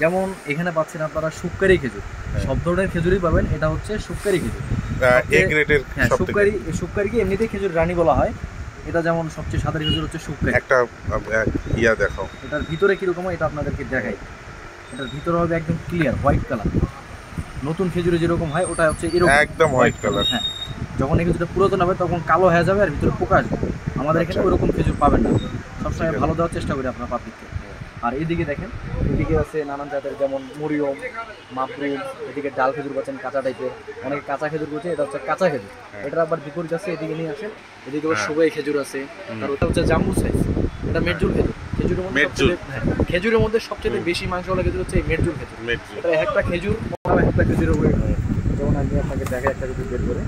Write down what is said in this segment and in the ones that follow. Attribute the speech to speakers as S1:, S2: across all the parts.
S1: যেমন এখানে পাচ্ছেন আপনারা শুক্কারি খেজুর, সব ধরনের খেজুরই পাবেন, এটা হচ্ছে শুক্কারি খেজুর। হ্যাঁ, শুক্কারিকে এমনিতেই খেজুর রানী বলা হয়। এটা যেমন সবচেয়ে সাদা খেজুর হচ্ছে শুক্কারি।
S2: একটা ইয়া দেখাও,
S1: এটার ভিতরে কিরকম হয় এটা আপনাদেরকে দেখাই। এটার ভিতরে হবে একদম ক্লিয়ার হোয়াইট কালার, নতুন খেজুরে যেরকম হয় ওটা হচ্ছে এরকম
S2: একদম হোয়াইট কালার।
S1: হ্যাঁ, যখন এই খেজুরটা পুরাতন হবে তখন কালো হয়ে যাবে আর ভিতরে পোকা আসবে। আমাদের এখানে ওইরকম খেজুর পাবেন না, সবসময় ভালো দেওয়ার চেষ্টা করি আপনার পাবলিককে। আর এদিকে দেখেন, এদিকে আছে নানান জাতের, যেমন মরিয়ম, মাপরুম, এদিকে ডাল খেজুর পাচ্ছেন কাঁচা টাইপের, অনেকে কাঁচা খেজুর বলছে, এটা হচ্ছে কাঁচা খেজুর। এটা আবার বিপরীত আছে, এদিকে নিয়ে আসেন, এদিকে আবার সবাই খেজুর আছে। আর ওটা হচ্ছে জাম্বু সাইজ, এটা মেটজুল খেজুর। খেজুরের মধ্যে সবচেয়ে বেশি মাংসওয়ালা খেজুর হচ্ছে এই মেটজুল খেজুর। এটা একটা খেজুর, একটা খেজুরের ওয়েট। যেমন আমি আপনাকে দেখাই একটা খেজুর বের করে,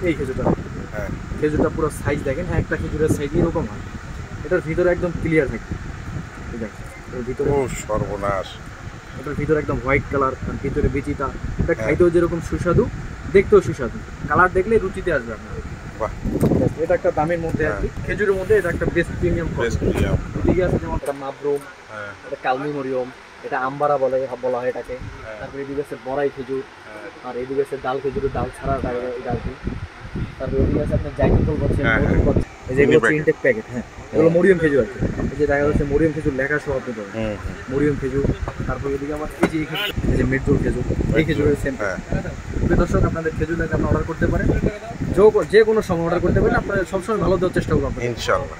S1: এই খেজুরটা, খেজুরটা পুরো সাইজ দেখেন, একটা খেজুরের সাইজ এরকম হয়। এটার ভিতরে একদম ক্লিয়ার থাকে, এটার ভিতরে
S2: সর্বনাশ,
S1: এটার ভিতরে একদম হোয়াইট কালার, আর ভিতরে বিচিটা। এটা খাইতেও যেরকম সুস্বাদু, দেখতেও সুস্বাদু, কালার দেখলে রুচিতে আসবে আপনার। এটা একটা দামের মধ্যে আর কি, খেজুরের মধ্যে এটা একটা বেস্ট প্রিমিয়াম। ঠিক আছে, যেমন এটা মাবরুম, এটা কালমি মরিয়ম, এটা আম্বারা বলা হয় এটাকে। তারপরে এদিকে আছে বড়াই খেজুর, আর এদিকে আছে ডাল খেজুরের ডাল ছাড়া এটা আর কি। তারপরে এদিকে আছে আপনার জাইতুল পাচ্ছেন, এই যেগুলো হচ্ছে ইনটেক প্যাকেট। হ্যাঁ, এগুলো মরিয়ম খেজুর আর কি। এই যে দেখা যাচ্ছে মরিয়ম খেজুর লেখা সহ আপনি পাবেন, মরিয়ম খেজুর। তারপরে এদিকে আবার এই যে মেটজুল খেজুর, এই খেজুরের সেম। দর্শক, আপনাদের খেজুর লাগে আপনারা অর্ডার করতে পারেন, যে কোনো সময় অর্ডার করতে পারেন। আপনারা সবসময় ভালো দেওয়ার চেষ্টা করবো,
S2: ইনশাআল্লাহ।